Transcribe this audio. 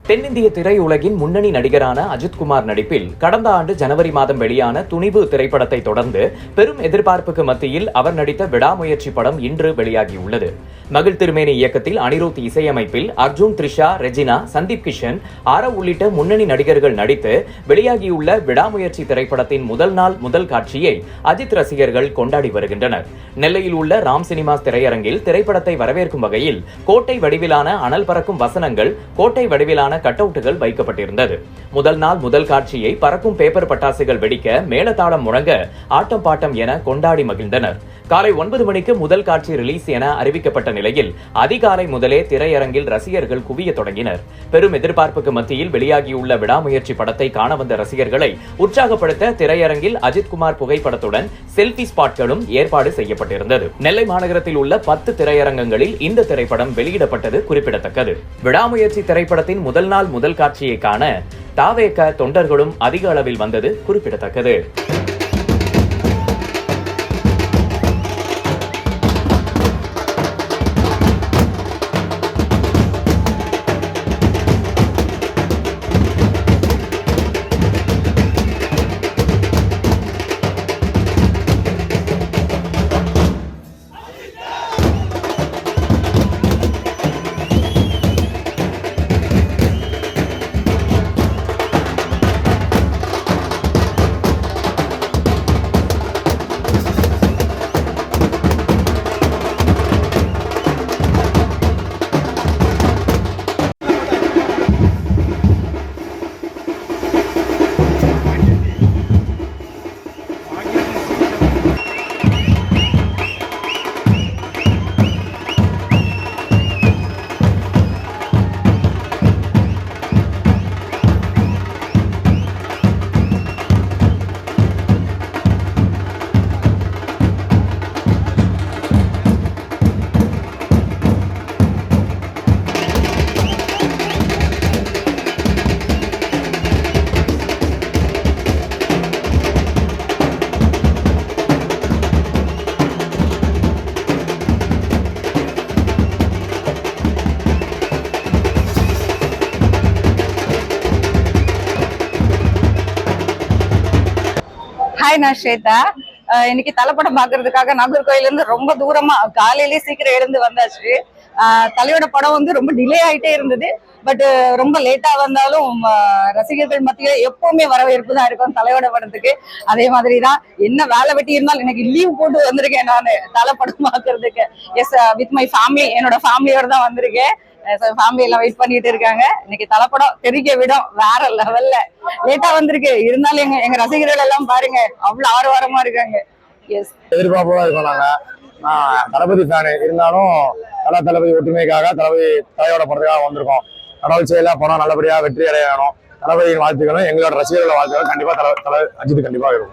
தென்னிந்திய திரையுலகின் முன்னணி நடிகரான அஜித்குமார் நடிப்பில் கடந்த ஆண்டு ஜனவரி மாதம் வெளியான துணிவு திரைப்படத்தை தொடர்ந்து பெரும் எதிர்பார்ப்புக்கு மத்தியில் அவர் நடித்த விடாமுயற்சி படம் இன்று வெளியாகியுள்ளது. மகிழ் திருமேனி இயக்கத்தில் அனிருத் இசையமைப்பில் அர்ஜுன், த்ரிஷா, ரெஜினா, சந்தீப் கிஷன், ஆரவ் உள்ளிட்ட முன்னணி நடிகர்கள் நடித்து வெளியாகியுள்ள விடாமுயற்சி திரைப்படத்தின் முதல் நாள் முதல் காட்சியை அஜித் ரசிகர்கள் கொண்டாடி வருகின்றனர். நெல்லையில் உள்ள ராம் சினிமாஸ் திரையரங்கில் திரைப்படத்தை வரவேற்கும் வகையில் கோட்டை வடிவிலான அனல் பறக்கும் வசனங்கள், கோட்டை வடிவிலான கட்டவுட்டுகள் வைக்கப்பட்டிருந்தது. முதல் நாள் முதல் காட்சியை பறக்கும் பேப்பர் பட்டாசுகள் வெடிக்க, மேளதாளம் முழங்க, ஆட்டம் பாட்டம் என கொண்டாடி மகிழ்ந்தனர். காலை 9 மணிக்கு முதல் காட்சி ரிலீஸ் என அறிவிக்கப்பட்ட நிலையில் அதிகாலை முதலே திரையரங்கில் ரசிகர்கள் குவிய தொடங்கினர். பெரும் எதிர்பார்ப்புக்கு மத்தியில் வெளியாகியுள்ள விடாமுயற்சி படத்தை காண வந்த ரசிகர்களை உற்சாகப்படுத்த திரையரங்கில் அஜித்குமார் புகைப்படத்துடன் செல்ஃபி ஸ்பாட்களும் ஏற்பாடு செய்யப்பட்டிருந்தது. நெல்லை மாநகரத்தில் உள்ள 10 திரையரங்கங்களில் இந்த திரைப்படம் வெளியிடப்பட்டது குறிப்பிடத்தக்கது. விடாமுயற்சி திரைப்படத்தின் முதல் நாள் முதல் காட்சியை காண தாவேக தொண்டர்களும் அதிக அளவில் வந்தது குறிப்பிடத்தக்கது. ஹாய், நான் ஸ்வேதா. இன்னைக்கு தலைப்படம் பாக்குறதுக்காக நாகர்கோயில இருந்து ரொம்ப தூரமா காலையிலேயே சீக்கிரம் எழுந்து வந்தாச்சு. தலையோட படம் வந்து ரொம்ப டிலே ஆயிட்டே இருந்தது. பட் ரொம்ப லேட்டா வந்தாலும் ரசிகர்கள் மத்தியில எப்பவுமே வரவேற்பு தான் இருக்கும் தலையோட படத்துக்கு. அதே மாதிரிதான் என்ன வேலை வெட்டி இருந்தாலும் எனக்கு லீவ் போட்டு வந்திருக்கேன் நான் தலை படம் பாக்குறதுக்கு. எஸ், வித் மை ஃபேமிலி, என்னோட ஃபேமிலியோட தான் வந்திருக்கேன். ஃபேமிலி எல்லாம் வெயிட் பண்ணிட்டு இருக்காங்க. இன்னைக்கு தலைப்படம் தெரிக்க விடும் வேற லெவல்ல. லேட்டா வந்திருக்கு, இருந்தாலும் எங்க ரசிகர்கள் எல்லாம் பாருங்க அவ்வளவு ஆர்வமா இருக்காங்க. எஸ், எதிர்பார்ப்போட இருக்கோம். நாங்க தளபதி ஃபேனு இருந்தாலும் தளபதி ஒற்றுமைக்காக தலையோட படத்துக்காக வந்திருக்கோம். கடவுள் செயலா படம் நல்லபடியா வெற்றி அடைய வேணும். தளபதியின் வாழ்த்துக்களும் எங்களோட ரசிகர்களோட வாழ்த்துக்களும் கண்டிப்பா அஜித் கண்டிப்பா இருக்கும்.